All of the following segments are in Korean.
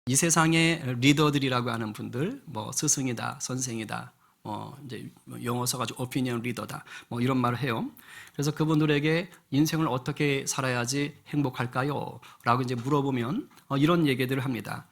이 세상의 리더들이라고 하는 분들, 뭐 스승이다, 선생이다, 이제 영어 써가지고 오피니언 리더다, 뭐 이런 말을 해요. 그래서 그분들에게 인생을 어떻게 살아야지 행복할까요? 라고 이제 물어보면 이런 얘기들을 합니다.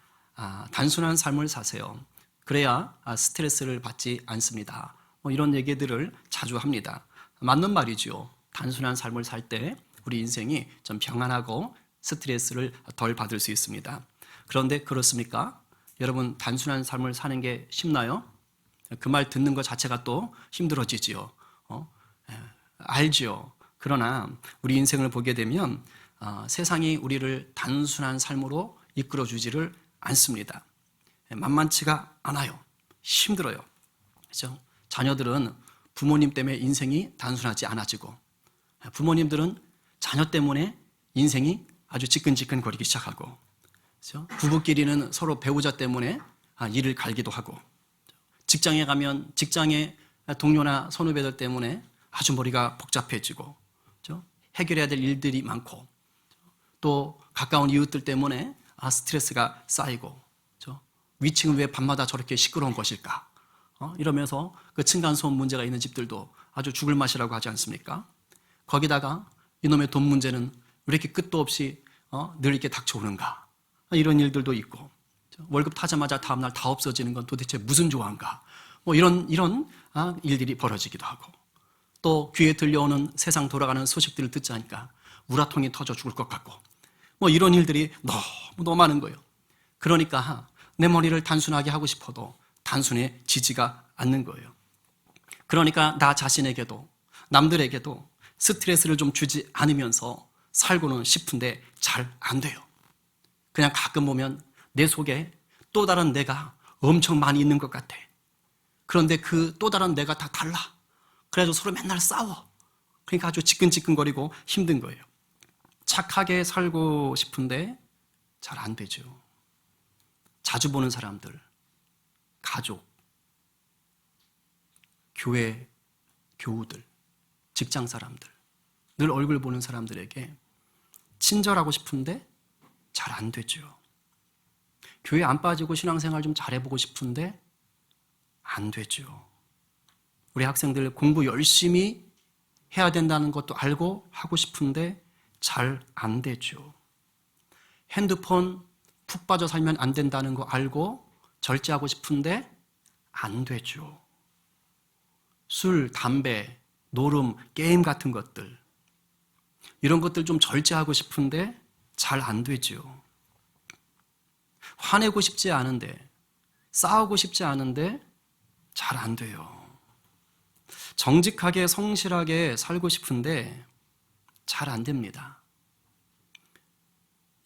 단순한 삶을 사세요. 그래야 스트레스를 받지 않습니다. 뭐 이런 얘기들을 자주 합니다. 맞는 말이죠. 단순한 삶을 살 때 우리 인생이 좀 평안하고 스트레스를 덜 받을 수 있습니다. 그런데 그렇습니까? 여러분, 단순한 삶을 사는 게 쉽나요? 그 말 듣는 것 자체가 또 힘들어지지요. 알지요. 그러나 우리 인생을 보게 되면 세상이 우리를 단순한 삶으로 이끌어주지를 않습니다. 만만치가 않아요. 힘들어요. 그렇죠? 자녀들은 부모님 때문에 인생이 단순하지 않아지고, 부모님들은 자녀 때문에 인생이 아주 지끈지끈거리기 시작하고, 그렇죠? 부부끼리는 서로 배우자 때문에 일을 갈기도 하고, 직장에 가면 직장의 동료나 선후배들 때문에 아주 머리가 복잡해지고, 그렇죠? 해결해야 될 일들이 많고, 또 가까운 이웃들 때문에 스트레스가 쌓이고, 그렇죠? 위층은 왜 밤마다 저렇게 시끄러운 것일까? 이러면서 그 층간소음 문제가 있는 집들도 아주 죽을 맛이라고 하지 않습니까? 거기다가 이놈의 돈 문제는 왜 이렇게 끝도 없이 늘 이렇게 닥쳐오는가? 이런 일들도 있고, 월급 타자마자 다음날 다 없어지는 건 도대체 무슨 조화인가? 뭐 이런 일들이 벌어지기도 하고, 또 귀에 들려오는 세상 돌아가는 소식들을 듣자 하니까 우라통이 터져 죽을 것 같고, 뭐 이런 일들이 너무 많은 거예요. 그러니까 내 머리를 단순하게 하고 싶어도 단순해지지가 않는 거예요. 그러니까 나 자신에게도 남들에게도 스트레스를 좀 주지 않으면서 살고는 싶은데 잘 안 돼요. 그냥 가끔 보면 내 속에 또 다른 내가 엄청 많이 있는 것 같아. 그런데 그 또 다른 내가 다 달라. 그래서 서로 맨날 싸워. 그러니까 아주 지끈지끈거리고 힘든 거예요. 착하게 살고 싶은데 잘 안 되죠. 자주 보는 사람들, 가족, 교회, 교우들, 직장 사람들, 늘 얼굴 보는 사람들에게 친절하고 싶은데 잘 안 되죠. 교회 안 빠지고 신앙생활 좀 잘해보고 싶은데 안 되죠. 우리 학생들 공부 열심히 해야 된다는 것도 알고 하고 싶은데 잘 안 되죠. 핸드폰 푹 빠져 살면 안 된다는 거 알고 절제하고 싶은데 안 되죠. 술, 담배, 노름, 게임 같은 것들, 이런 것들 좀 절제하고 싶은데 잘 안 되죠. 화내고 싶지 않은데, 싸우고 싶지 않은데 잘 안 돼요. 정직하게 성실하게 살고 싶은데 잘 안 됩니다.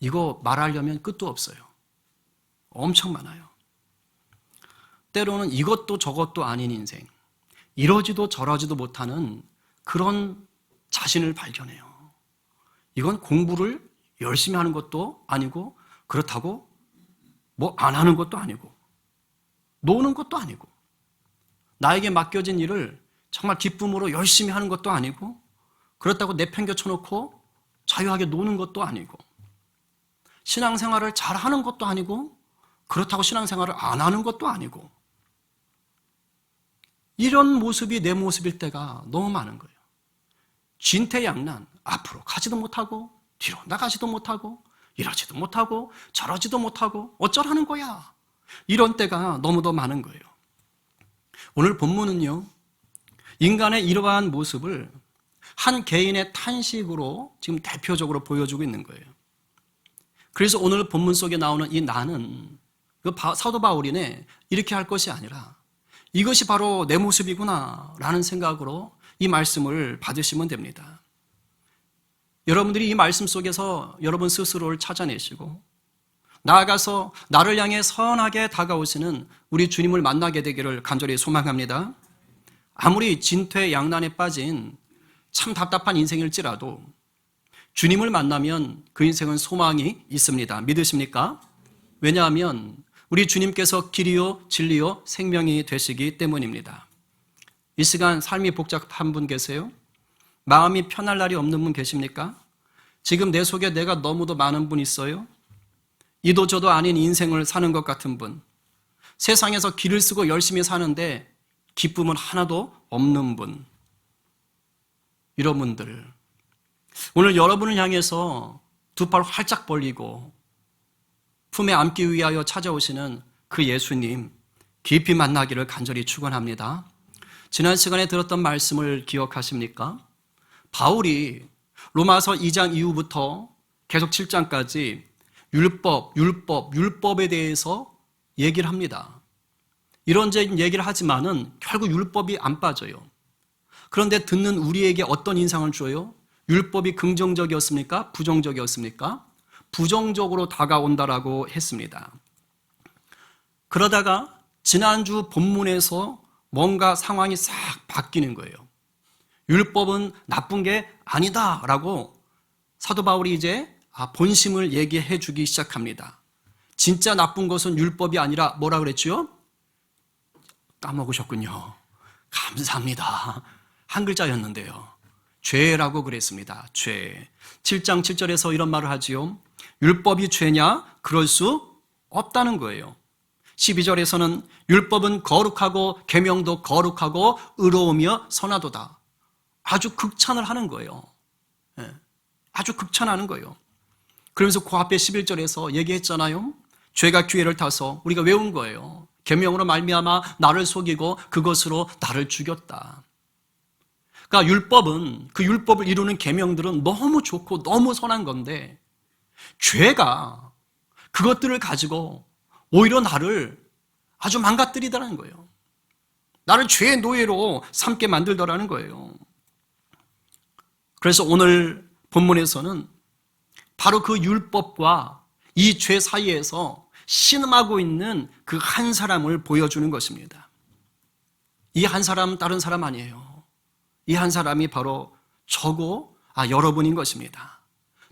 이거 말하려면 끝도 없어요. 엄청 많아요. 때로는 이것도 저것도 아닌 인생, 이러지도 저러지도 못하는 그런 자신을 발견해요. 이건 공부를 열심히 하는 것도 아니고, 그렇다고 뭐 안 하는 것도 아니고, 노는 것도 아니고, 나에게 맡겨진 일을 정말 기쁨으로 열심히 하는 것도 아니고, 그렇다고 내팽겨 쳐놓고 자유하게 노는 것도 아니고, 신앙생활을 잘하는 것도 아니고, 그렇다고 신앙생활을 안 하는 것도 아니고, 이런 모습이 내 모습일 때가 너무 많은 거예요. 진퇴양난, 앞으로 가지도 못하고 뒤로 나가지도 못하고 이러지도 못하고 저러지도 못하고 어쩌라는 거야. 이런 때가 너무도 많은 거예요. 오늘 본문은요, 인간의 이러한 모습을 한 개인의 탄식으로 지금 대표적으로 보여주고 있는 거예요. 그래서 오늘 본문 속에 나오는 이 나는, 사도 바울이네, 이렇게 할 것이 아니라 이것이 바로 내 모습이구나 라는 생각으로 이 말씀을 받으시면 됩니다. 여러분들이 이 말씀 속에서 여러분 스스로를 찾아내시고 나아가서 나를 향해 선하게 다가오시는 우리 주님을 만나게 되기를 간절히 소망합니다. 아무리 진퇴양난에 빠진 참 답답한 인생일지라도 주님을 만나면 그 인생은 소망이 있습니다. 믿으십니까? 왜냐하면 우리 주님께서 길이요 진리요 생명이 되시기 때문입니다. 이 시간 삶이 복잡한 분 계세요? 마음이 편할 날이 없는 분 계십니까? 지금 내 속에 내가 너무도 많은 분 있어요? 이도 저도 아닌 인생을 사는 것 같은 분, 세상에서 길을 쓰고 열심히 사는데 기쁨은 하나도 없는 분, 이런 분들, 오늘 여러분을 향해서 두 팔 활짝 벌리고 품에 안기 위하여 찾아오시는 그 예수님 깊이 만나기를 간절히 축원합니다. 지난 시간에 들었던 말씀을 기억하십니까? 바울이 로마서 2장 이후부터 계속 7장까지 율법에 대해서 얘기를 합니다. 이런저런 얘기를 하지만은 결국 율법이 안 빠져요. 그런데 듣는 우리에게 어떤 인상을 줘요? 율법이 긍정적이었습니까? 부정적이었습니까? 부정적으로 다가온다라고 했습니다. 그러다가 지난주 본문에서 뭔가 상황이 싹 바뀌는 거예요. 율법은 나쁜 게 아니다라고 사도 바울이 이제 본심을 얘기해 주기 시작합니다. 진짜 나쁜 것은 율법이 아니라 뭐라 그랬죠? 까먹으셨군요. 감사합니다. 한 글자였는데요. 죄라고 그랬습니다. 죄. 7장 7절에서 이런 말을 하지요. 율법이 죄냐? 그럴 수 없다는 거예요. 12절에서는 율법은 거룩하고 계명도 거룩하고 의로우며 선하도다. 아주 극찬을 하는 거예요. 아주 극찬하는 거예요. 그러면서 그 앞에 11절에서 얘기했잖아요. 죄가 기회를 타서 우리가 외운 거예요. 계명으로 말미암아 나를 속이고 그것으로 나를 죽였다. 그러니까 율법은, 그 율법을 이루는 계명들은 너무 좋고 너무 선한 건데 죄가 그것들을 가지고 오히려 나를 아주 망가뜨리더라는 거예요. 나를 죄의 노예로 삼게 만들더라는 거예요. 그래서 오늘 본문에서는 바로 그 율법과 이 죄 사이에서 신음하고 있는 그 한 사람을 보여주는 것입니다. 이 한 사람은 다른 사람 아니에요. 이 한 사람이 바로 저고 여러분인 것입니다.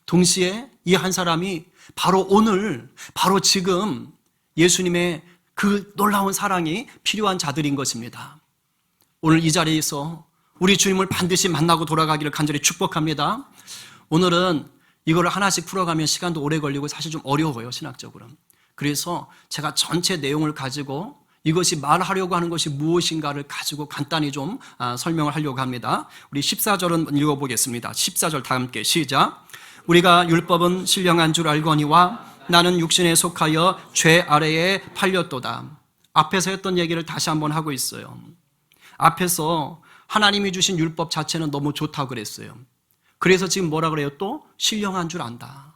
동시에 이 한 사람이 바로 오늘, 바로 지금 예수님의 그 놀라운 사랑이 필요한 자들인 것입니다. 오늘 이 자리에서 우리 주님을 반드시 만나고 돌아가기를 간절히 축복합니다. 오늘은 이거를 하나씩 풀어가면 시간도 오래 걸리고 사실 좀 어려워요, 신학적으로. 그래서 제가 전체 내용을 가지고 이것이 말하려고 하는 것이 무엇인가를 가지고 간단히 좀 설명을 하려고 합니다. 우리 14절은 읽어보겠습니다. 14절 다 함께 시작. 우리가 율법은 신령한 줄 알거니와 나는 육신에 속하여 죄 아래에 팔렸도다. 앞에서 했던 얘기를 다시 한번 하고 있어요. 앞에서 하나님이 주신 율법 자체는 너무 좋다고 그랬어요. 그래서 지금 뭐라 그래요? 또 신령한 줄 안다.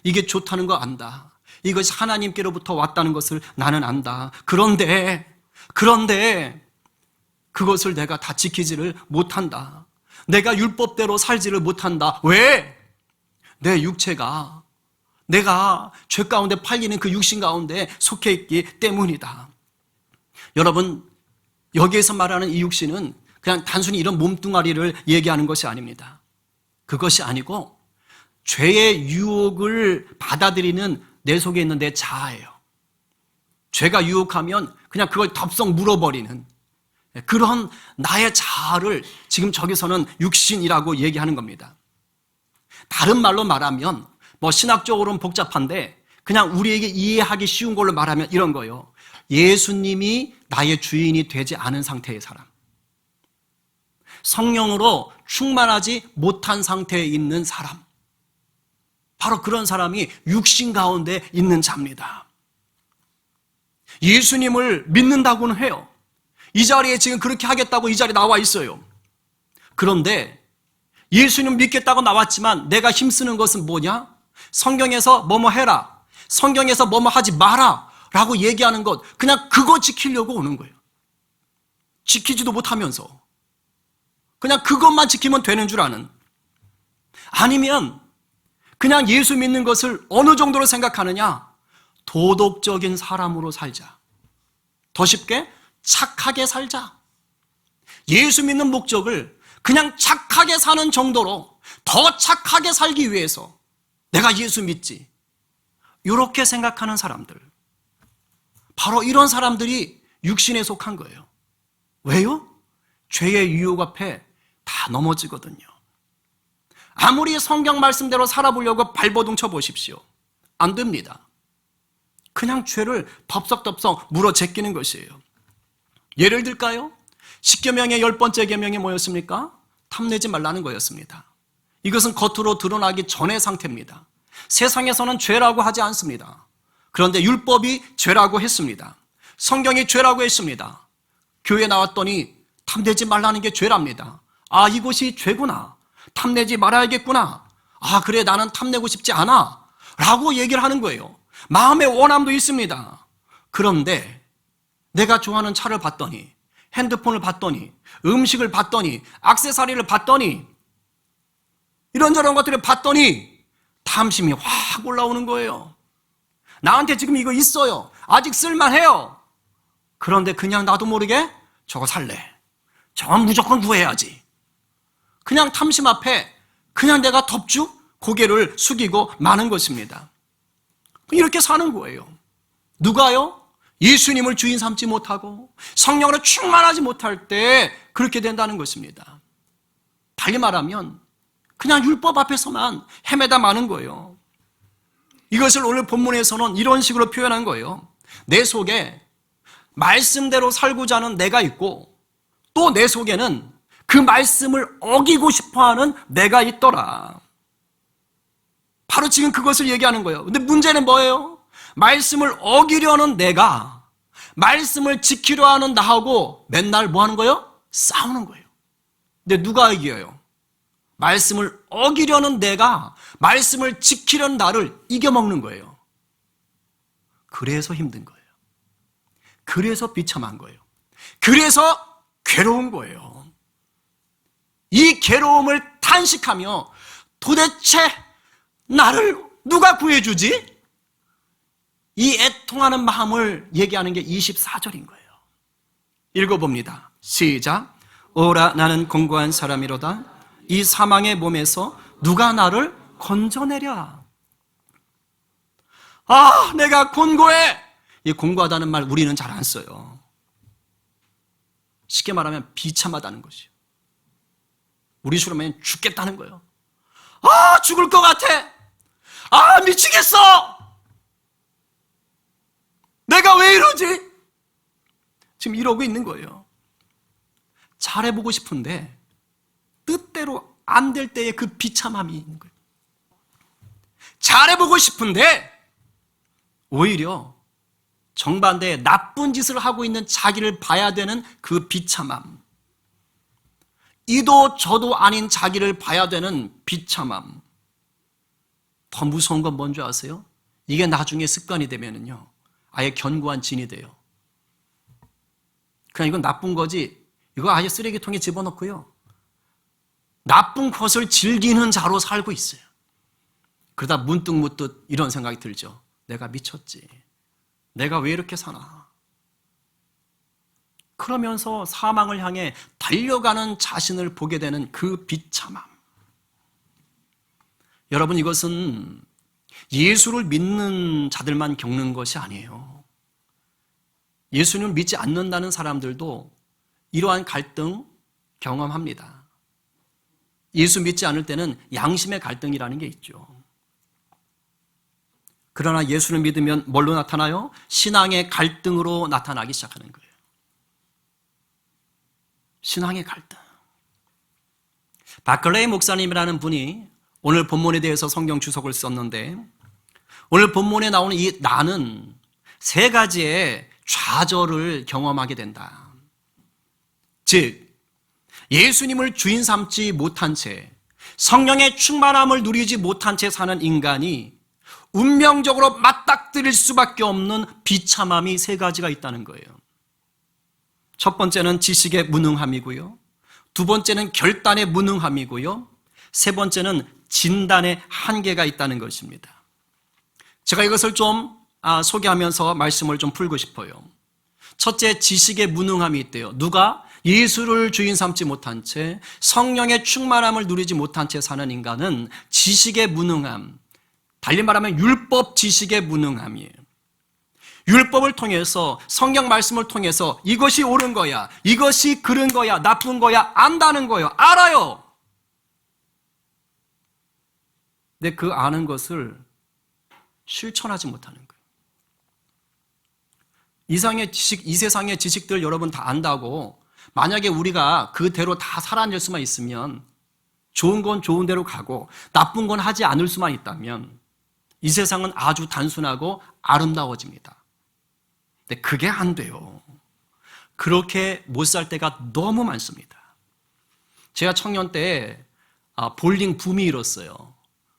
이게 좋다는 거 안다. 이것이 하나님께로부터 왔다는 것을 나는 안다. 그런데 그것을 내가 다 지키지를 못한다. 내가 율법대로 살지를 못한다. 왜? 내 육체가 내가 죄 가운데 팔리는 그 육신 가운데 속해 있기 때문이다. 여러분, 여기에서 말하는 이 육신은 그냥 단순히 이런 몸뚱아리를 얘기하는 것이 아닙니다. 그것이 아니고 죄의 유혹을 받아들이는 내 속에 있는 내 자아예요. 죄가 유혹하면 그냥 그걸 덥석 물어버리는 그런 나의 자아를 지금 저기서는 육신이라고 얘기하는 겁니다. 다른 말로 말하면 신학적으로는 복잡한데 그냥 우리에게 이해하기 쉬운 걸로 말하면 이런 거예요. 예수님이 나의 주인이 되지 않은 상태의 사람. 성령으로 충만하지 못한 상태에 있는 사람. 바로 그런 사람이 육신 가운데 있는 자입니다. 예수님을 믿는다고는 해요. 이 자리에 지금 그렇게 하겠다고 이 자리에 나와 있어요. 그런데 예수님 믿겠다고 나왔지만 내가 힘쓰는 것은 뭐냐? 성경에서 뭐뭐 해라. 성경에서 뭐뭐 하지 마라. 라고 얘기하는 것, 그냥 그거 지키려고 오는 거예요. 지키지도 못하면서. 그냥 그것만 지키면 되는 줄 아는. 아니면 그냥 예수 믿는 것을 어느 정도로 생각하느냐? 도덕적인 사람으로 살자. 더 쉽게 착하게 살자. 예수 믿는 목적을 그냥 착하게 사는 정도로 더 착하게 살기 위해서 내가 예수 믿지. 이렇게 생각하는 사람들. 바로 이런 사람들이 육신에 속한 거예요. 왜요? 죄의 유혹 앞에 다 넘어지거든요. 아무리 성경 말씀대로 살아보려고 발버둥 쳐보십시오. 안 됩니다. 그냥 죄를 덥석덥석 물어 제끼는 것이에요. 예를 들까요? 10계명의 10번째 계명이 뭐였습니까? 탐내지 말라는 거였습니다. 이것은 겉으로 드러나기 전의 상태입니다. 세상에서는 죄라고 하지 않습니다. 그런데 율법이 죄라고 했습니다. 성경이 죄라고 했습니다. 교회 나왔더니 탐내지 말라는 게 죄랍니다. 아, 이것이 죄구나. 탐내지 말아야겠구나. 아, 그래, 나는 탐내고 싶지 않아. 라고 얘기를 하는 거예요. 마음의 원함도 있습니다. 그런데 내가 좋아하는 차를 봤더니, 핸드폰을 봤더니, 음식을 봤더니, 액세서리를 봤더니, 이런저런 것들을 봤더니 탐심이 확 올라오는 거예요. 나한테 지금 이거 있어요. 아직 쓸만해요. 그런데 그냥 나도 모르게 저거 살래. 저건 무조건 구해야지. 그냥 탐심 앞에 그냥 내가 덥죽 고개를 숙이고 마는 것입니다. 이렇게 사는 거예요. 누가요? 예수님을 주인 삼지 못하고 성령으로 충만하지 못할 때 그렇게 된다는 것입니다. 달리 말하면 그냥 율법 앞에서만 헤매다 마는 거예요. 이것을 오늘 본문에서는 이런 식으로 표현한 거예요. 내 속에 말씀대로 살고자 하는 내가 있고 또 내 속에는 그 말씀을 어기고 싶어하는 내가 있더라. 바로 지금 그것을 얘기하는 거예요. 근데 문제는 뭐예요? 말씀을 어기려는 내가 말씀을 지키려 하는 나하고 맨날 뭐 하는 거예요? 싸우는 거예요. 근데 누가 이겨요? 말씀을 어기려는 내가 말씀을 지키려는 나를 이겨먹는 거예요. 그래서 힘든 거예요. 그래서 비참한 거예요. 그래서 괴로운 거예요. 이 괴로움을 탄식하며 도대체 나를 누가 구해주지? 이 애통하는 마음을 얘기하는 게 24절인 거예요. 읽어봅니다. 시작. 오라 나는 공고한 사람이로다. 이 사망의 몸에서 누가 나를 건져내랴. 아, 내가 곤고해. 이 곤고하다는 말 우리는 잘 안 써요. 쉽게 말하면 비참하다는 것이요. 우리 수로 말하면 죽겠다는 거예요. 아, 죽을 것 같아. 아, 미치겠어. 내가 왜 이러지? 지금 이러고 있는 거예요. 잘해보고 싶은데 뜻대로 안 될 때의 그 비참함이 있는 거예요. 잘해보고 싶은데 오히려 정반대의 나쁜 짓을 하고 있는 자기를 봐야 되는 그 비참함. 이도 저도 아닌 자기를 봐야 되는 비참함. 더 무서운 건 뭔지 아세요? 이게 나중에 습관이 되면은요, 아예 견고한 진이 돼요. 그냥 이건 나쁜 거지, 이거 아예 쓰레기통에 집어넣고요, 나쁜 것을 즐기는 자로 살고 있어요. 그러다 문득 이런 생각이 들죠. 내가 미쳤지. 내가 왜 이렇게 사나. 그러면서 사망을 향해 달려가는 자신을 보게 되는 그 비참함. 여러분, 이것은 예수를 믿는 자들만 겪는 것이 아니에요. 예수님을 믿지 않는다는 사람들도 이러한 갈등 경험합니다. 예수 믿지 않을 때는 양심의 갈등이라는 게 있죠. 그러나 예수를 믿으면 뭘로 나타나요? 신앙의 갈등으로 나타나기 시작하는 거예요. 신앙의 갈등. 바클레이 목사님이라는 분이 오늘 본문에 대해서 성경 주석을 썼는데, 오늘 본문에 나오는 이 나는 세 가지의 좌절을 경험하게 된다. 즉, 예수님을 주인 삼지 못한 채, 성령의 충만함을 누리지 못한 채 사는 인간이 운명적으로 맞닥뜨릴 수밖에 없는 비참함이 세 가지가 있다는 거예요. 첫 번째는 지식의 무능함이고요. 두 번째는 결단의 무능함이고요. 세 번째는 진단의 한계가 있다는 것입니다. 제가 이것을 좀 소개하면서 말씀을 좀 풀고 싶어요. 첫째, 지식의 무능함이 있대요. 누가? 예수를 주인 삼지 못한 채 성령의 충만함을 누리지 못한 채 사는 인간은 지식의 무능함, 달리 말하면 율법 지식의 무능함이에요. 율법을 통해서, 성경 말씀을 통해서 이것이 옳은 거야, 이것이 그른 거야, 나쁜 거야 안다는 거예요. 알아요. 근데 그 아는 것을 실천하지 못하는 거예요. 이상의 지식, 이 세상의 지식들 여러분 다 안다고 만약에 우리가 그대로 다 살아낼 수만 있으면, 좋은 건 좋은 대로 가고 나쁜 건 하지 않을 수만 있다면 이 세상은 아주 단순하고 아름다워집니다. 근데 그게 안 돼요. 그렇게 못 살 때가 너무 많습니다. 제가 청년 때 볼링 붐이 일었어요.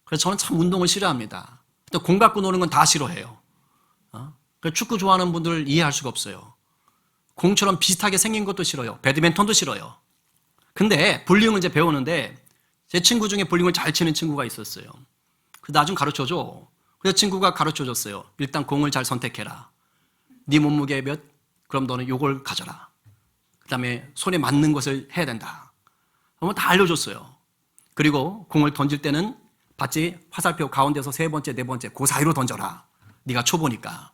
그래서 저는 참 운동을 싫어합니다. 또 공 갖고 노는 건 다 싫어해요. 축구 좋아하는 분들 이해할 수가 없어요. 공처럼 비슷하게 생긴 것도 싫어요. 배드민턴도 싫어요. 근데 볼링을 이제 배우는데 제 친구 중에 볼링을 잘 치는 친구가 있었어요. 그래서 나 좀 가르쳐줘. 그래서 친구가 가르쳐줬어요. 일단 공을 잘 선택해라. 네 몸무게 몇? 그럼 너는 요걸 가져라. 그 다음에 손에 맞는 것을 해야 된다. 다 알려줬어요. 그리고 공을 던질 때는 봤지? 화살표 가운데서 세 번째, 네 번째 그 사이로 던져라. 네가 초보니까.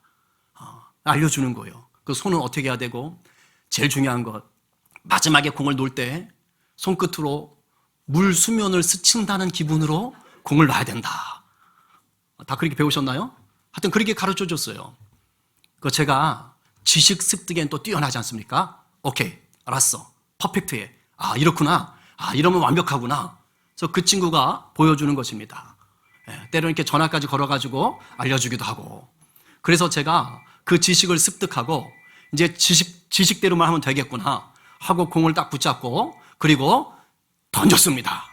알려주는 거예요. 그 손은 어떻게 해야 되고, 제일 중요한 것, 마지막에 공을 놓을 때 손끝으로 물 수면을 스친다는 기분으로 공을 놔야 된다. 다 그렇게 배우셨나요? 하여튼 그렇게 가르쳐 줬어요. 그 제가 지식 습득엔 또 뛰어나지 않습니까? 오케이, 알았어. 퍼펙트해. 이렇구나. 이러면 완벽하구나. 그래서 그 친구가 보여주는 것입니다. 때로는 이렇게 전화까지 걸어가지고 알려주기도 하고. 그래서 제가 그 지식을 습득하고 이제 지식대로만 하면 되겠구나 하고 공을 딱 붙잡고 그리고 던졌습니다.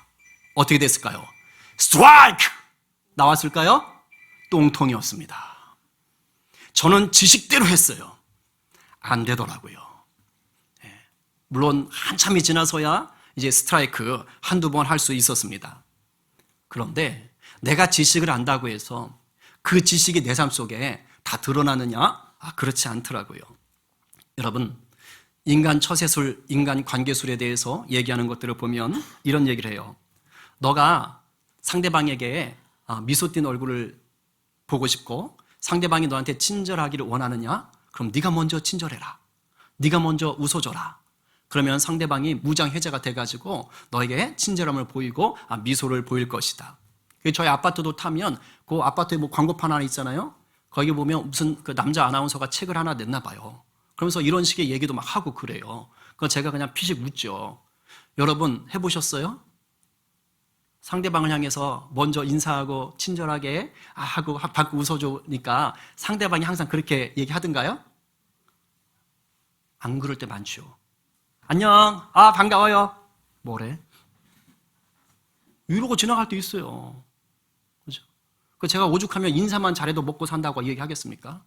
어떻게 됐을까요? 스트라이크! 나왔을까요? 똥통이었습니다. 저는 지식대로 했어요. 안 되더라고요. 물론 한참이 지나서야 이제 스트라이크 한두 번 할 수 있었습니다. 그런데 내가 지식을 안다고 해서 그 지식이 내 삶 속에 다 드러나느냐? 그렇지 않더라고요. 여러분, 인간 처세술, 인간 관계술에 대해서 얘기하는 것들을 보면 이런 얘기를 해요. 너가 상대방에게 미소 띤 얼굴을 보고 싶고 상대방이 너한테 친절하기를 원하느냐? 그럼 네가 먼저 친절해라. 네가 먼저 웃어줘라. 그러면 상대방이 무장해제가 돼가지고 너에게 친절함을 보이고 미소를 보일 것이다. 저희 아파트도 타면 그 아파트에 뭐 광고판 하나 있잖아요. 거기 보면 무슨 그 남자 아나운서가 책을 하나 냈나 봐요. 그러면서 이런 식의 얘기도 막 하고 그래요. 그거 제가 그냥 피식 웃죠. 여러분 해보셨어요? 상대방을 향해서 먼저 인사하고 친절하게 하고 받고 웃어주니까 상대방이 항상 그렇게 얘기하던가요? 안 그럴 때 많죠. 안녕, 반가워요. 뭐래? 이러고 지나갈 때 있어요. 그죠? 제가 오죽하면 인사만 잘해도 먹고 산다고 얘기하겠습니까?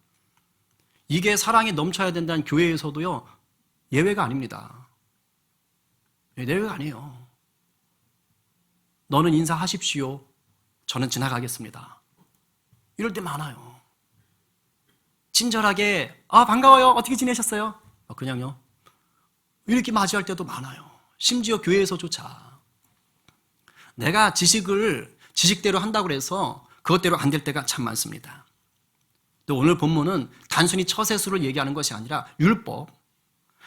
이게 사랑이 넘쳐야 된다는 교회에서도요, 예외가 아닙니다. 예외가 아니에요. 너는 인사하십시오. 저는 지나가겠습니다. 이럴 때 많아요. 친절하게, 반가워요. 어떻게 지내셨어요? 그냥요. 이렇게 맞이할 때도 많아요. 심지어 교회에서조차. 내가 지식대로 한다고 해서 그것대로 안 될 때가 참 많습니다. 또 오늘 본문은 단순히 처세술을 얘기하는 것이 아니라 율법,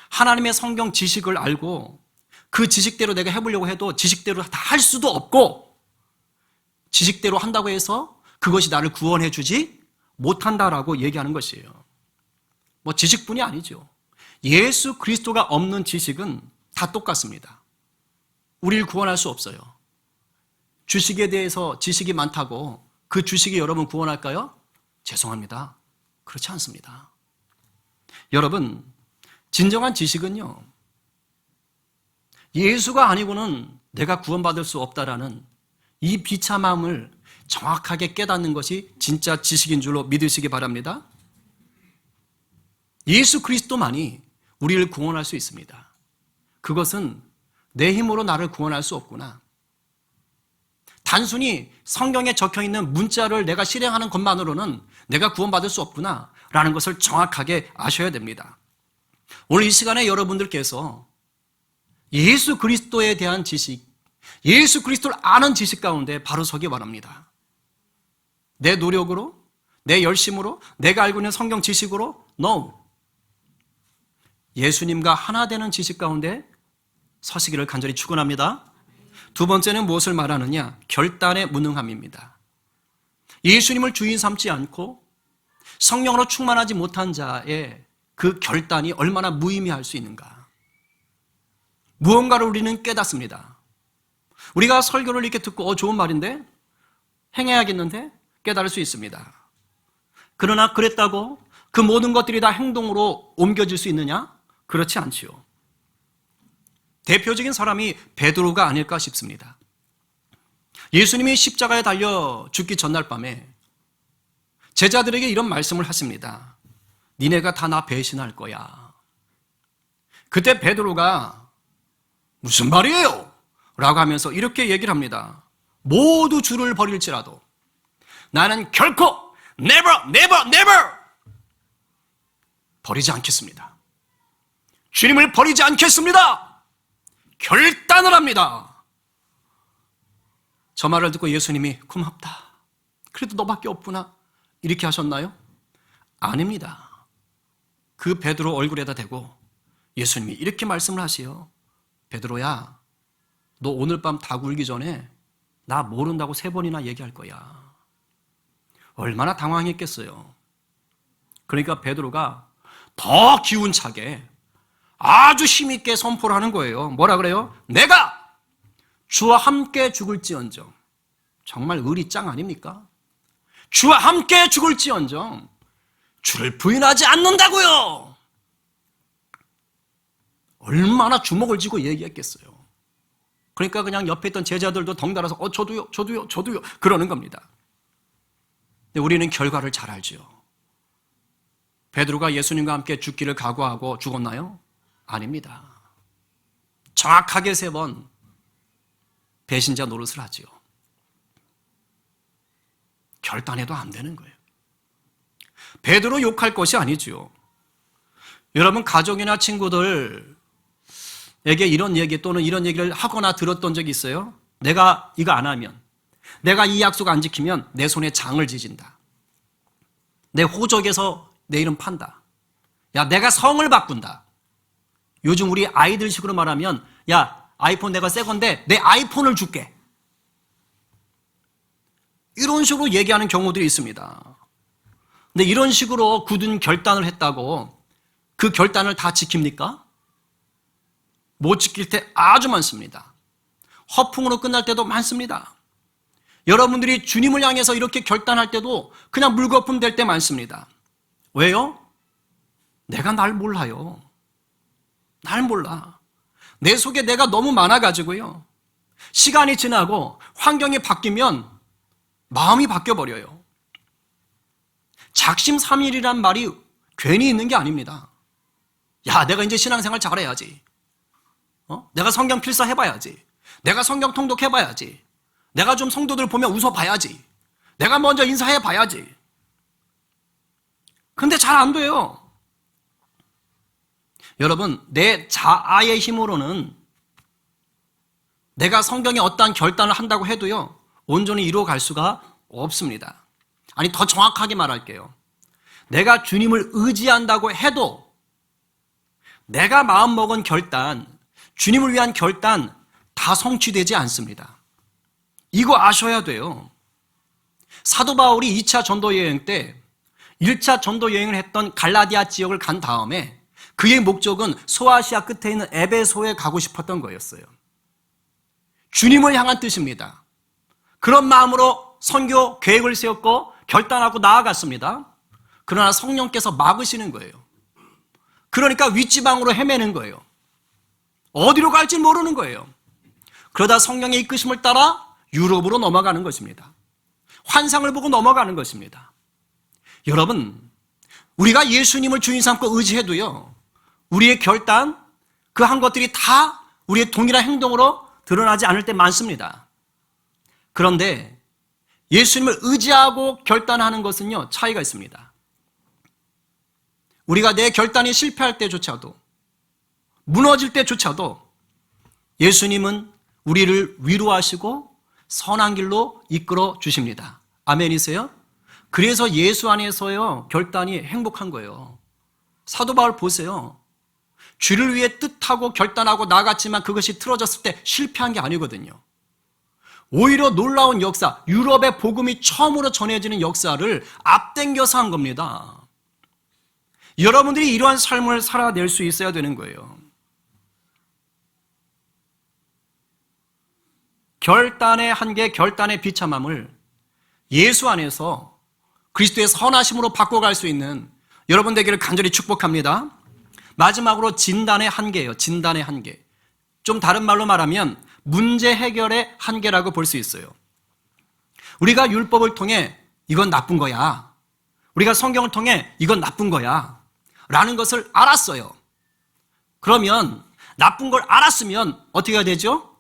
하나님의 성경 지식을 알고 그 지식대로 내가 해보려고 해도 지식대로 다 할 수도 없고 지식대로 한다고 해서 그것이 나를 구원해 주지 못한다라고 얘기하는 것이에요. 뭐 지식뿐이 아니죠. 예수 그리스도가 없는 지식은 다 똑같습니다. 우리를 구원할 수 없어요. 주식에 대해서 지식이 많다고 그 주식이 여러분 구원할까요? 죄송합니다. 그렇지 않습니다. 여러분, 진정한 지식은요, 예수가 아니고는 내가 구원받을 수 없다라는 이 비참함을 정확하게 깨닫는 것이 진짜 지식인 줄로 믿으시기 바랍니다. 예수 그리스도만이 우리를 구원할 수 있습니다. 그것은 내 힘으로 나를 구원할 수 없구나. 단순히 성경에 적혀있는 문자를 내가 실행하는 것만으로는 내가 구원받을 수 없구나 라는 것을 정확하게 아셔야 됩니다. 오늘 이 시간에 여러분들께서 예수 그리스도에 대한 지식, 예수 그리스도를 아는 지식 가운데 바로 서기 바랍니다. 내 노력으로, 내 열심으로, 내가 알고 있는 성경 지식으로? No. 예수님과 하나 되는 지식 가운데 서시기를 간절히 축원합니다. 두 번째는 무엇을 말하느냐? 결단의 무능함입니다. 예수님을 주인 삼지 않고 성령으로 충만하지 못한 자의 그 결단이 얼마나 무의미할 수 있는가. 무언가를 우리는 깨닫습니다. 우리가 설교를 이렇게 듣고 좋은 말인데 행해야겠는데 깨달을 수 있습니다. 그러나 그랬다고 그 모든 것들이 다 행동으로 옮겨질 수 있느냐? 그렇지 않지요. 대표적인 사람이 베드로가 아닐까 싶습니다. 예수님이 십자가에 달려 죽기 전날 밤에 제자들에게 이런 말씀을 하십니다. 니네가 다 나 배신할 거야. 그때 베드로가 무슨 말이에요? 라고 하면서 이렇게 얘기를 합니다. 모두 주를 버릴지라도 나는 결코 never 버리지 않겠습니다. 주님을 버리지 않겠습니다. 결단을 합니다. 저 말을 듣고 예수님이 고맙다. 그래도 너밖에 없구나. 이렇게 하셨나요? 아닙니다. 그 베드로 얼굴에다 대고 예수님이 이렇게 말씀을 하시요. 베드로야, 너 오늘 밤 다 굴기 전에 나 모른다고 3번이나 얘기할 거야. 얼마나 당황했겠어요. 그러니까 베드로가 더 기운차게 아주 힘있게 선포를 하는 거예요. 뭐라 그래요? 내가 주와 함께 죽을지언정. 정말 의리 짱 아닙니까? 주와 함께 죽을지언정 주를 부인하지 않는다고요. 얼마나 주먹을 쥐고 얘기했겠어요. 그러니까 그냥 옆에 있던 제자들도 덩달아서 저도요 그러는 겁니다. 근데 우리는 결과를 잘 알죠. 베드로가 예수님과 함께 죽기를 각오하고 죽었나요? 아닙니다. 정확하게 3번 배신자 노릇을 하지요. 결단해도 안 되는 거예요. 베드로 욕할 것이 아니죠. 여러분 가족이나 친구들에게 이런 얘기 또는 이런 얘기를 하거나 들었던 적이 있어요? 내가 이거 안 하면, 내가 이 약속 안 지키면 내 손에 장을 지진다. 내 호적에서 내 이름 판다. 야, 내가 성을 바꾼다. 요즘 우리 아이들식으로 말하면 야, 아이폰 내가 새 건데 내 아이폰을 줄게. 이런 식으로 얘기하는 경우들이 있습니다. 근데 이런 식으로 굳은 결단을 했다고 그 결단을 다 지킵니까? 못 지킬 때 아주 많습니다. 허풍으로 끝날 때도 많습니다. 여러분들이 주님을 향해서 이렇게 결단할 때도 그냥 물거품 될 때 많습니다. 왜요? 내가 날 몰라요. 날 몰라. 내 속에 내가 너무 많아가지고요. 시간이 지나고 환경이 바뀌면 마음이 바뀌어버려요. 작심삼일이란 말이 괜히 있는 게 아닙니다. 야, 내가 이제 신앙생활 잘해야지. 내가 성경 필사 해봐야지. 내가 성경 통독해봐야지. 내가 좀 성도들 보면 웃어봐야지. 내가 먼저 인사해봐야지. 근데 잘 안 돼요. 여러분, 내 자아의 힘으로는 내가 성경에 어떠한 결단을 한다고 해도요, 온전히 이루어갈 수가 없습니다. 아니, 더 정확하게 말할게요. 내가 주님을 의지한다고 해도 내가 마음먹은 결단, 주님을 위한 결단 다 성취되지 않습니다. 이거 아셔야 돼요. 사도 바울이 2차 전도 여행 때 1차 전도 여행을 했던 갈라디아 지역을 간 다음에 그의 목적은 소아시아 끝에 있는 에베소에 가고 싶었던 거였어요. 주님을 향한 뜻입니다. 그런 마음으로 선교 계획을 세웠고 결단하고 나아갔습니다. 그러나 성령께서 막으시는 거예요. 그러니까 윗지방으로 헤매는 거예요. 어디로 갈지 모르는 거예요. 그러다 성령의 이끄심을 따라 유럽으로 넘어가는 것입니다. 환상을 보고 넘어가는 것입니다. 여러분, 우리가 예수님을 주인 삼고 의지해도요, 우리의 결단, 그 한 것들이 다 우리의 동일한 행동으로 드러나지 않을 때 많습니다. 그런데 예수님을 의지하고 결단하는 것은요, 차이가 있습니다. 우리가 내 결단이 실패할 때조차도, 무너질 때조차도 예수님은 우리를 위로하시고 선한 길로 이끌어 주십니다. 아멘이세요? 그래서 예수 안에서요, 결단이 행복한 거예요. 사도 바울 보세요. 주를 위해 뜻하고 결단하고 나갔지만 그것이 틀어졌을 때 실패한 게 아니거든요. 오히려 놀라운 역사, 유럽의 복음이 처음으로 전해지는 역사를 앞당겨서 한 겁니다. 여러분들이 이러한 삶을 살아낼 수 있어야 되는 거예요. 결단의 한계, 결단의 비참함을 예수 안에서 그리스도의 선하심으로 바꿔갈 수 있는 여러분 되기를 간절히 축복합니다. 마지막으로 진단의 한계예요. 진단의 한계. 좀 다른 말로 말하면 문제 해결의 한계라고 볼 수 있어요. 우리가 율법을 통해 이건 나쁜 거야, 우리가 성경을 통해 이건 나쁜 거야 라는 것을 알았어요. 그러면 나쁜 걸 알았으면 어떻게 해야 되죠?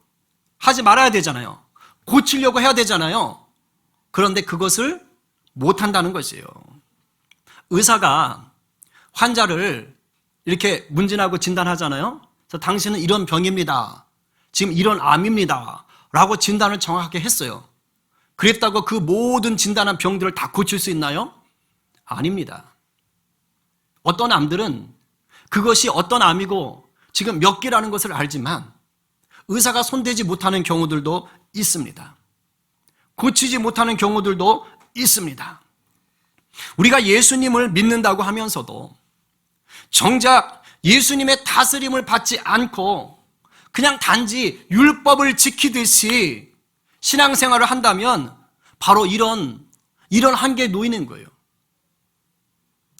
하지 말아야 되잖아요. 고치려고 해야 되잖아요. 그런데 그것을 못한다는 것이에요. 의사가 환자를 이렇게 문진하고 진단하잖아요. 그래서 당신은 이런 병입니다, 지금 이런 암입니다 라고 진단을 정확하게 했어요. 그랬다고 그 모든 진단한 병들을 다 고칠 수 있나요? 아닙니다. 어떤 암들은 그것이 어떤 암이고 지금 몇 개라는 것을 알지만 의사가 손대지 못하는 경우들도 있습니다. 고치지 못하는 경우들도 있습니다. 우리가 예수님을 믿는다고 하면서도 정작 예수님의 다스림을 받지 않고 그냥 단지 율법을 지키듯이 신앙생활을 한다면 바로 이런 한계에 놓이는 거예요.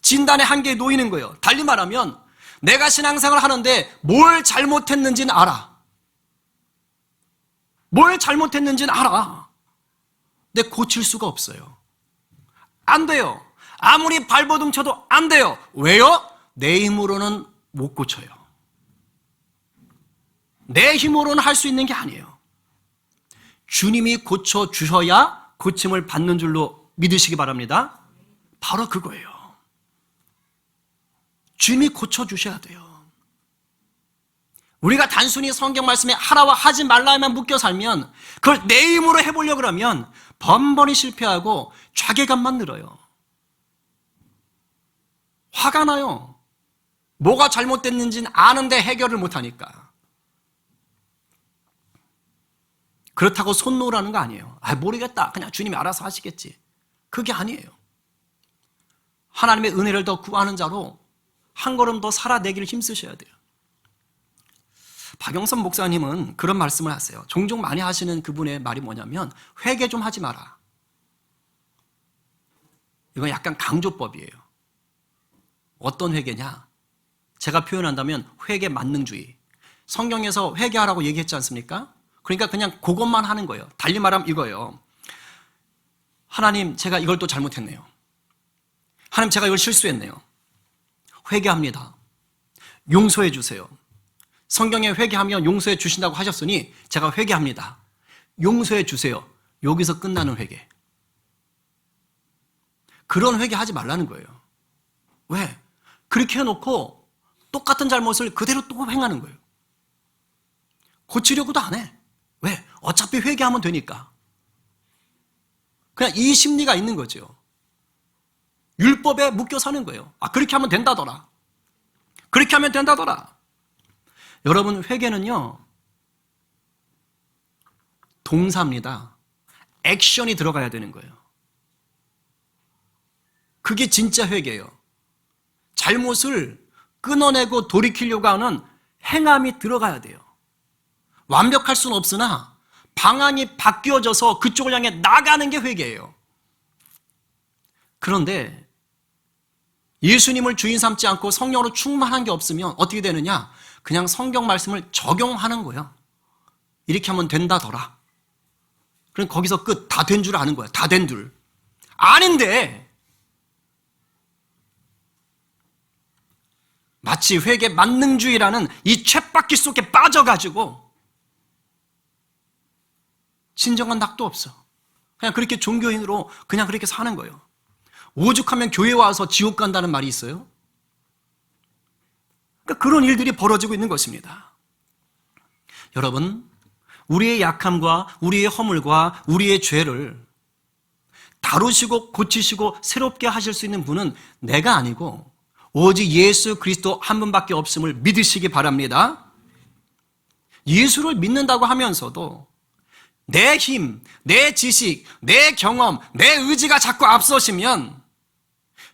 진단의 한계에 놓이는 거예요. 달리 말하면 내가 신앙생활을 하는데 뭘 잘못했는지는 알아. 뭘 잘못했는지는 알아. 근데 고칠 수가 없어요. 안 돼요. 아무리 발버둥 쳐도 안 돼요. 왜요? 내 힘으로는 못 고쳐요. 내 힘으로는 할 수 있는 게 아니에요. 주님이 고쳐주셔야 고침을 받는 줄로 믿으시기 바랍니다. 바로 그거예요. 주님이 고쳐주셔야 돼요. 우리가 단순히 성경 말씀에 하라와 하지 말라에만 묶여 살면, 그걸 내 힘으로 해보려고 그러면 번번이 실패하고 좌계감만 늘어요. 화가 나요. 뭐가 잘못됐는지는 아는데 해결을 못하니까. 그렇다고 손 놓으라는 거 아니에요. 모르겠다, 그냥 주님이 알아서 하시겠지. 그게 아니에요. 하나님의 은혜를 더 구하는 자로 한 걸음 더 살아내기를 힘쓰셔야 돼요. 박영선 목사님은 그런 말씀을 하세요. 종종 많이 하시는 그분의 말이 뭐냐면, 회개 좀 하지 마라. 이건 약간 강조법이에요. 어떤 회개냐? 제가 표현한다면 회개 만능주의. 성경에서 회개하라고 얘기했지 않습니까? 그러니까 그냥 그것만 하는 거예요. 달리 말하면 이거예요. 하나님, 제가 이걸 또 잘못했네요. 하나님, 제가 이걸 실수했네요. 회개합니다. 용서해 주세요. 성경에 회개하면 용서해 주신다고 하셨으니 제가 회개합니다. 용서해 주세요. 여기서 끝나는 회개. 그런 회개하지 말라는 거예요. 왜? 그렇게 해놓고 똑같은 잘못을 그대로 또 행하는 거예요. 고치려고도 안 해. 왜? 어차피 회개하면 되니까. 그냥 이 심리가 있는 거죠. 율법에 묶여 사는 거예요. 그렇게 하면 된다더라. 그렇게 하면 된다더라. 여러분, 회개는요, 동사입니다. 액션이 들어가야 되는 거예요. 그게 진짜 회개예요. 잘못을 끊어내고 돌이키려고 하는 행함이 들어가야 돼요. 완벽할 수는 없으나 방향이 바뀌어져서 그쪽을 향해 나가는 게 회개예요. 그런데 예수님을 주인 삼지 않고 성령으로 충만한 게 없으면 어떻게 되느냐? 그냥 성경 말씀을 적용하는 거예요. 이렇게 하면 된다더라. 그럼 거기서 끝. 다 된 줄 아는 거야. 다 된 줄. 아닌데 마치 회개 만능주의라는 이 쳇바퀴 속에 빠져가지고 진정한 낙도 없어. 그냥 그렇게 종교인으로 그냥 그렇게 사는 거예요. 오죽하면 교회 와서 지옥 간다는 말이 있어요? 그러니까 그런 일들이 벌어지고 있는 것입니다. 여러분, 우리의 약함과 우리의 허물과 우리의 죄를 다루시고 고치시고 새롭게 하실 수 있는 분은 내가 아니고 오직 예수 그리스도 한 분밖에 없음을 믿으시기 바랍니다. 예수를 믿는다고 하면서도 내 힘, 내 지식, 내 경험, 내 의지가 자꾸 앞서시면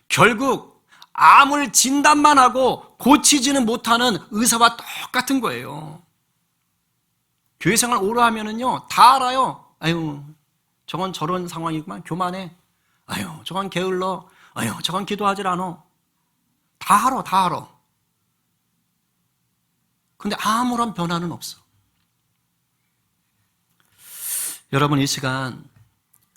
결국 암을 진단만 하고 고치지는 못하는 의사와 똑같은 거예요. 교회 생활 오래 하면은요, 다 알아요. 아유, 저건 저런 상황이구만. 교만해. 아유, 저건 게을러. 아유, 저건 기도하질 않아. 다 알아, 다 알아. 근데 아무런 변화는 없어. 여러분, 이 시간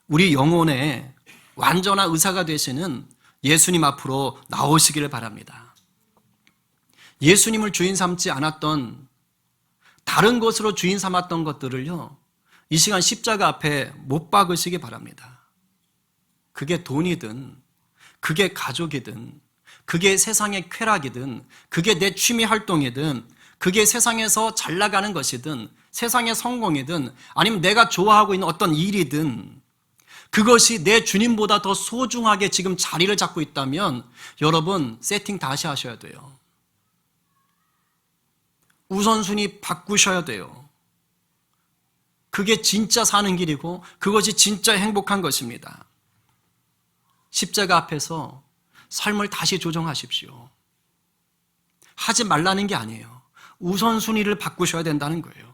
우리 영혼의 완전한 의사가 되시는 예수님 앞으로 나오시기를 바랍니다. 예수님을 주인 삼지 않았던, 다른 것으로 주인 삼았던 것들을요, 이 시간 십자가 앞에 못 박으시기 바랍니다. 그게 돈이든, 그게 가족이든, 그게 세상의 쾌락이든, 그게 내 취미 활동이든, 그게 세상에서 잘 나가는 것이든, 세상의 성공이든, 아니면 내가 좋아하고 있는 어떤 일이든, 그것이 내 주님보다 더 소중하게 지금 자리를 잡고 있다면 여러분 세팅 다시 하셔야 돼요. 우선순위 바꾸셔야 돼요. 그게 진짜 사는 길이고 그것이 진짜 행복한 것입니다. 십자가 앞에서 삶을 다시 조정하십시오. 하지 말라는 게 아니에요. 우선순위를 바꾸셔야 된다는 거예요.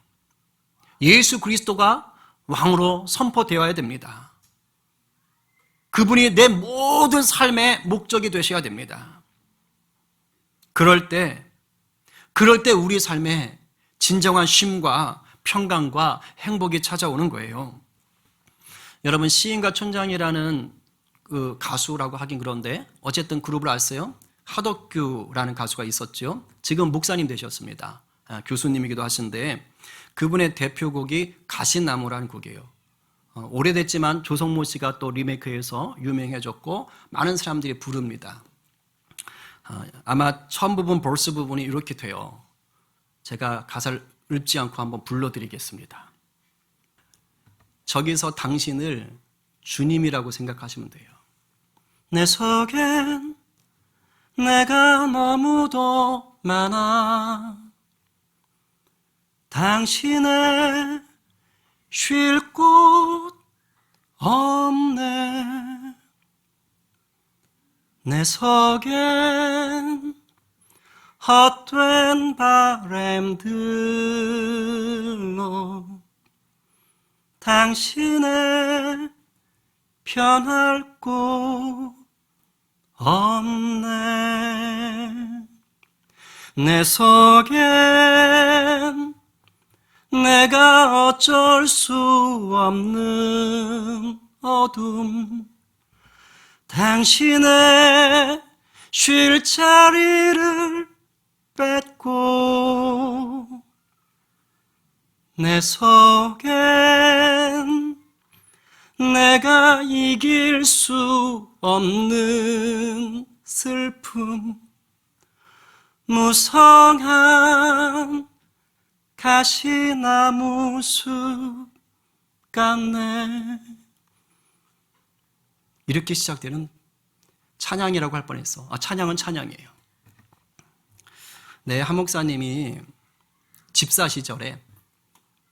예수 그리스도가 왕으로 선포되어야 됩니다. 그분이 내 모든 삶의 목적이 되셔야 됩니다. 그럴 때 우리 삶에 진정한 쉼과 평강과 행복이 찾아오는 거예요. 여러분, 시인과 촌장이라는 그 가수라고 하긴 그런데 어쨌든 그룹을 아세요? 하덕규라는 가수가 있었죠. 지금 목사님 되셨습니다. 교수님이기도 하신데 그분의 대표곡이 가시나무라는 곡이에요. 오래됐지만 조성모 씨가 또 리메이크해서 유명해졌고 많은 사람들이 부릅니다. 아마 처음 부분 벌스 부분이 이렇게 돼요. 제가 가사를 읊지 않고 한번 불러드리겠습니다. 저기서 당신을 주님이라고 생각하시면 돼요. 내 속엔 내가 너무도 많아 당신의 쉴 곳 없네 내 속엔 헛된 바람들로 당신의 편할 곳 없네 내 속엔 내가 어쩔 수 없는 어둠 당신의 쉴 자리를 뺏고 내 속엔 내가 이길 수 없는 슬픔 무성한 가시나무 숲 같네 이렇게 시작되는 찬양이라고 할 뻔했어. 찬양은 찬양이에요. 네, 한 목사님이 집사 시절에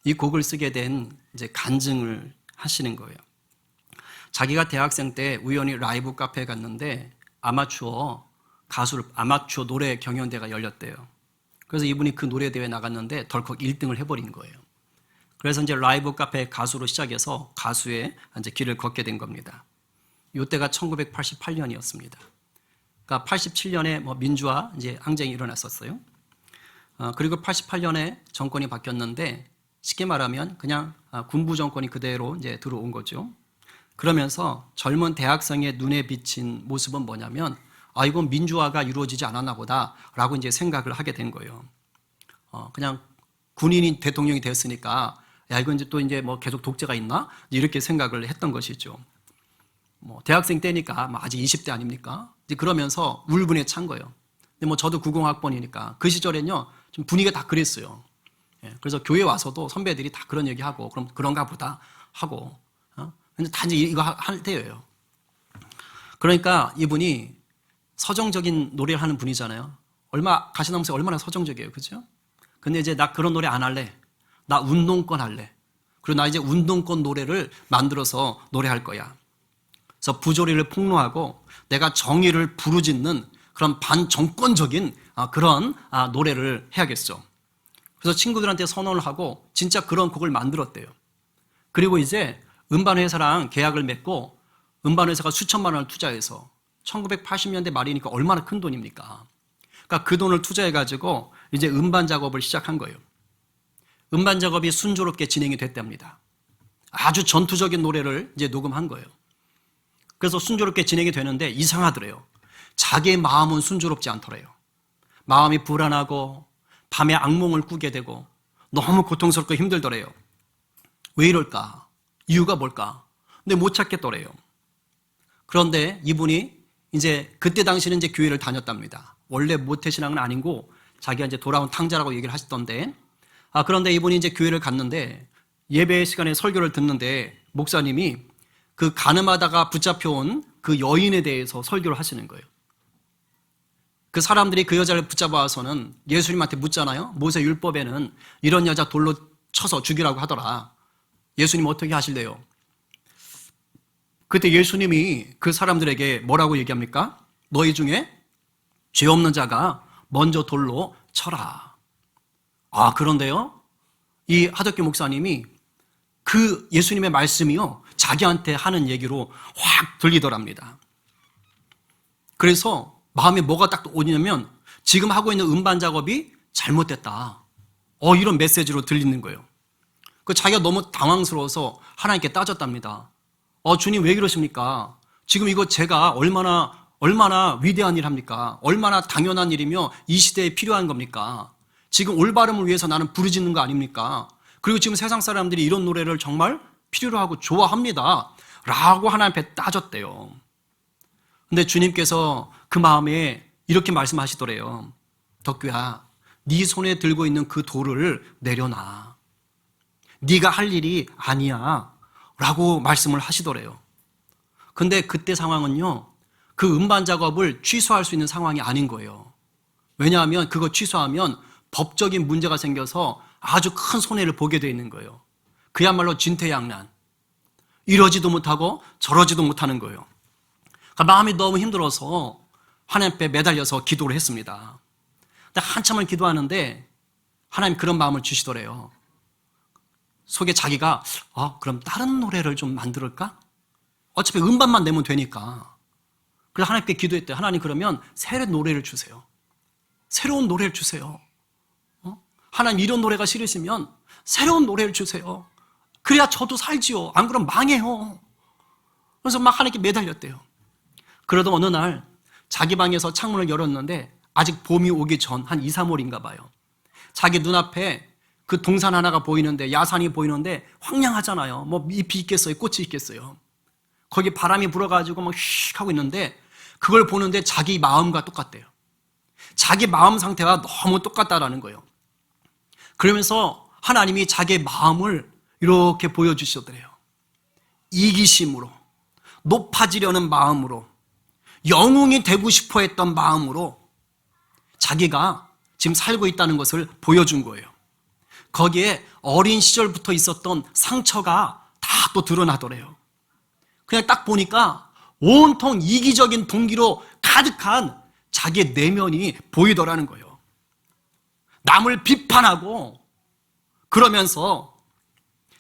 이 곡을 쓰게 된 이제 간증을 하시는 거예요. 자기가 대학생 때 우연히 라이브 카페에 갔는데 아마추어 노래 경연대회가 열렸대요. 그래서 이분이 그 노래대회에 나갔는데 덜컥 1등을 해버린 거예요. 그래서 이제 라이브 카페 가수로 시작해서 가수의 이제 길을 걷게 된 겁니다. 이때가 1988년이었습니다. 그러니까 87년에 민주화 이제 항쟁이 일어났었어요. 그리고 88년에 정권이 바뀌었는데 쉽게 말하면 그냥 군부 정권이 그대로 이제 들어온 거죠. 그러면서 젊은 대학생의 눈에 비친 모습은 뭐냐면 이건 민주화가 이루어지지 않았나 보다라고 이제 생각을 하게 된 거예요. 그냥 군인이 대통령이 됐으니까 이건 이제 또 이제 계속 독재가 있나 이렇게 생각을 했던 것이죠. 대학생 때니까 아직 20대 아닙니까? 이제 그러면서 울분에 찬 거예요. 근데 저도 90학번이니까 그 시절엔요 좀 분위기가 다 그랬어요. 그래서 교회 와서도 선배들이 다 그런 얘기하고 그럼 그런가 보다 하고 근데 단지 이거 할 때예요. 그러니까 이분이 서정적인 노래를 하는 분이잖아요. 가시나무새 얼마나 서정적이에요, 그죠? 근데 이제 나 그런 노래 안 할래. 나 운동권 할래. 그리고 나 이제 운동권 노래를 만들어서 노래할 거야. 그래서 부조리를 폭로하고 내가 정의를 부르짖는 그런 반정권적인 그런 노래를 해야겠죠. 그래서 친구들한테 선언을 하고 진짜 그런 곡을 만들었대요. 그리고 이제 음반회사랑 계약을 맺고 음반회사가 수천만 원을 투자해서 1980년대 말이니까 얼마나 큰 돈입니까? 그러니까 그 돈을 투자해가지고 이제 음반 작업을 시작한 거예요. 음반 작업이 순조롭게 진행이 됐답니다. 아주 전투적인 노래를 이제 녹음한 거예요. 그래서 순조롭게 진행이 되는데 이상하더래요. 자기의 마음은 순조롭지 않더래요. 마음이 불안하고 밤에 악몽을 꾸게 되고 너무 고통스럽고 힘들더래요. 왜 이럴까? 이유가 뭘까? 근데 못 찾겠더래요. 그런데 이분이 이제 그때 당시는 이제 교회를 다녔답니다. 원래 모태신앙은 아니고 자기가 이제 돌아온 탕자라고 얘기를 하시던데 그런데 이분이 이제 교회를 갔는데 예배 시간에 설교를 듣는데 목사님이 그 가늠하다가 붙잡혀온 그 여인에 대해서 설교를 하시는 거예요. 그 사람들이 그 여자를 붙잡아와서는 예수님한테 묻잖아요. 모세 율법에는 이런 여자 돌로 쳐서 죽이라고 하더라. 예수님 어떻게 하실래요? 그때 예수님이 그 사람들에게 뭐라고 얘기합니까? 너희 중에 죄 없는 자가 먼저 돌로 쳐라. 그런데요, 이 하덕기 목사님이 그 예수님의 말씀이요, 자기한테 하는 얘기로 확 들리더랍니다. 그래서 마음에 뭐가 딱 오냐면 지금 하고 있는 음반 작업이 잘못됐다. 이런 메시지로 들리는 거예요. 그 자기가 너무 당황스러워서 하나님께 따졌답니다. 주님 왜 그러십니까? 지금 이거 제가 얼마나 위대한 일 합니까? 얼마나 당연한 일이며 이 시대에 필요한 겁니까? 지금 올바름을 위해서 나는 부르짖는 거 아닙니까? 그리고 지금 세상 사람들이 이런 노래를 정말 필요로 하고 좋아합니다. 라고 하나님 앞에 따졌대요. 근데 주님께서 그 마음에 이렇게 말씀하시더래요. 덕규야, 네 손에 들고 있는 그 돌을 내려놔. 네가 할 일이 아니야. 라고 말씀을 하시더래요. 근데 그때 상황은요, 그 음반 작업을 취소할 수 있는 상황이 아닌 거예요. 왜냐하면 그거 취소하면 법적인 문제가 생겨서 아주 큰 손해를 보게 되어 있는 거예요. 그야말로 진퇴양난. 이러지도 못하고 저러지도 못하는 거예요. 그러니까 마음이 너무 힘들어서 하나님 앞에 매달려서 기도를 했습니다. 근데 한참을 기도하는데 하나님 그런 마음을 주시더래요. 속에 자기가 그럼 다른 노래를 좀 만들까? 어차피 음반만 내면 되니까. 그래서 하나님께 기도했대요. 하나님 그러면 새로운 노래를 주세요. 새로운 노래를 주세요. 하나님 이런 노래가 싫으시면 새로운 노래를 주세요. 그래야 저도 살지요. 안 그러면 망해요. 그래서 막 하나님께 매달렸대요. 그러던 어느 날 자기 방에서 창문을 열었는데 아직 봄이 오기 전 한 2, 3월인가 봐요. 자기 눈앞에 그 동산 하나가 보이는데, 야산이 보이는데 황량하잖아요. 뭐 잎이 있겠어요? 꽃이 있겠어요? 거기 바람이 불어가지고 막 휙 하고 있는데 그걸 보는데 자기 마음과 똑같대요. 자기 마음 상태가 너무 똑같다라는 거예요. 그러면서 하나님이 자기의 마음을 이렇게 보여주시더래요. 이기심으로, 높아지려는 마음으로, 영웅이 되고 싶어 했던 마음으로 자기가 지금 살고 있다는 것을 보여준 거예요. 거기에 어린 시절부터 있었던 상처가 다 또 드러나더래요. 그냥 딱 보니까 온통 이기적인 동기로 가득한 자기의 내면이 보이더라는 거예요. 남을 비판하고 그러면서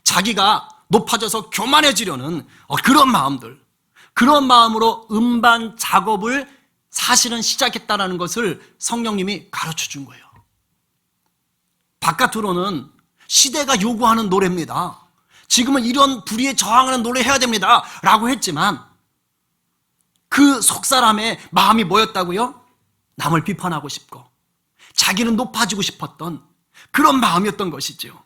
자기가 높아져서 교만해지려는 그런 마음들, 그런 마음으로 음반 작업을 사실은 시작했다는 것을 성령님이 가르쳐 준 거예요. 바깥으로는 시대가 요구하는 노래입니다. 지금은 이런 불의에 저항하는 노래 해야 됩니다. 라고 했지만 그 속사람의 마음이 뭐였다고요? 남을 비판하고 싶고 자기는 높아지고 싶었던 그런 마음이었던 것이죠.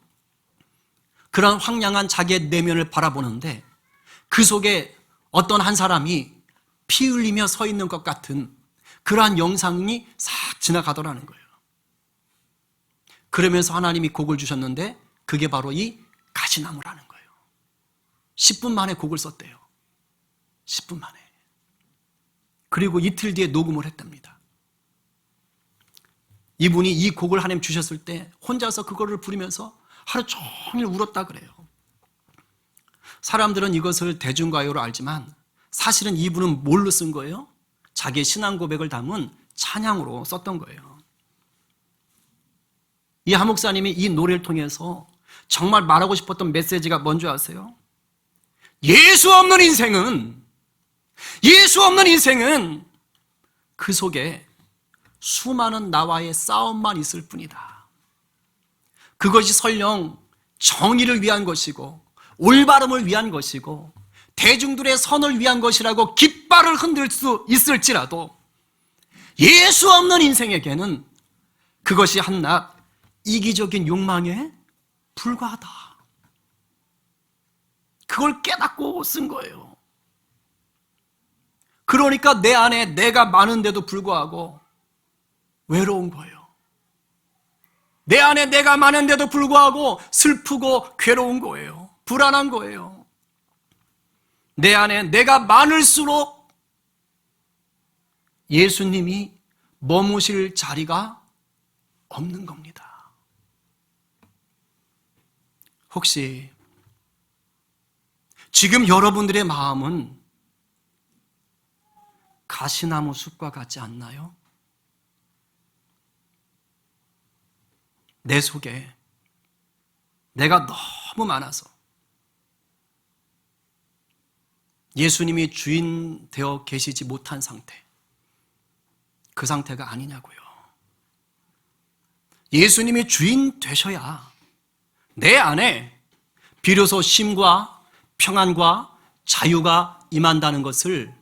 그런 황량한 자기의 내면을 바라보는데 그 속에 어떤 한 사람이 피 흘리며 서 있는 것 같은 그러한 영상이 싹 지나가더라는 거예요. 그러면서 하나님이 곡을 주셨는데 그게 바로 이 가시나무라는 거예요. 10분 만에 곡을 썼대요. 10분 만에. 그리고 이틀 뒤에 녹음을 했답니다. 이분이 이 곡을 하나님 주셨을 때 혼자서 그거를 부르면서 하루 종일 울었다 그래요. 사람들은 이것을 대중가요로 알지만 사실은 이분은 뭘로 쓴 거예요? 자기의 신앙 고백을 담은 찬양으로 썼던 거예요. 이 한 목사님이 이 노래를 통해서 정말 말하고 싶었던 메시지가 뭔지 아세요? 예수 없는 인생은 그 속에 수많은 나와의 싸움만 있을 뿐이다. 그것이 설령 정의를 위한 것이고 올바름을 위한 것이고 대중들의 선을 위한 것이라고 깃발을 흔들 수 있을지라도 예수 없는 인생에게는 그것이 한낱 이기적인 욕망에 불과하다. 그걸 깨닫고 쓴 거예요. 그러니까 내 안에 내가 많은데도 불구하고 외로운 거예요. 내 안에 내가 많은데도 불구하고 슬프고 괴로운 거예요. 불안한 거예요. 내 안에 내가 많을수록 예수님이 머무실 자리가 없는 겁니다. 혹시 지금 여러분들의 마음은 가시나무 숲과 같지 않나요? 내 속에 내가 너무 많아서 예수님이 주인 되어 계시지 못한 상태, 그 상태가 아니냐고요. 예수님이 주인 되셔야 내 안에 비로소 쉼과 평안과 자유가 임한다는 것을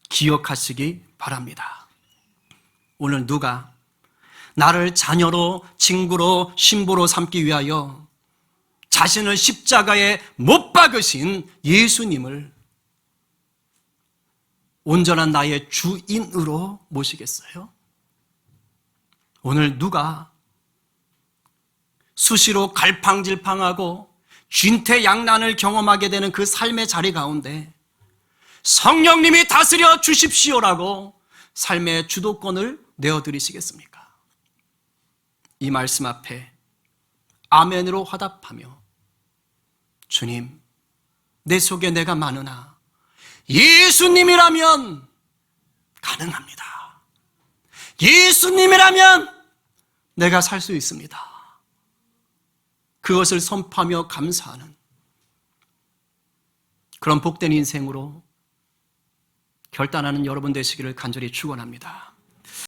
기억하시기 바랍니다. 오늘 누가 나를 자녀로, 친구로, 신부로 삼기 위하여 자신을 십자가에 못 박으신 예수님을 온전한 나의 주인으로 모시겠어요? 오늘 누가 수시로 갈팡질팡하고 쥔퇴양난을 경험하게 되는 그 삶의 자리 가운데 성령님이 다스려 주십시오라고 삶의 주도권을 내어드리시겠습니까? 이 말씀 앞에 아멘으로 화답하며 주님, 내 속에 내가 많으나 예수님이라면 가능합니다. 예수님이라면 내가 살 수 있습니다. 그것을 선포하며 감사하는 그런 복된 인생으로 결단하는 여러분 되시기를 간절히 축원합니다.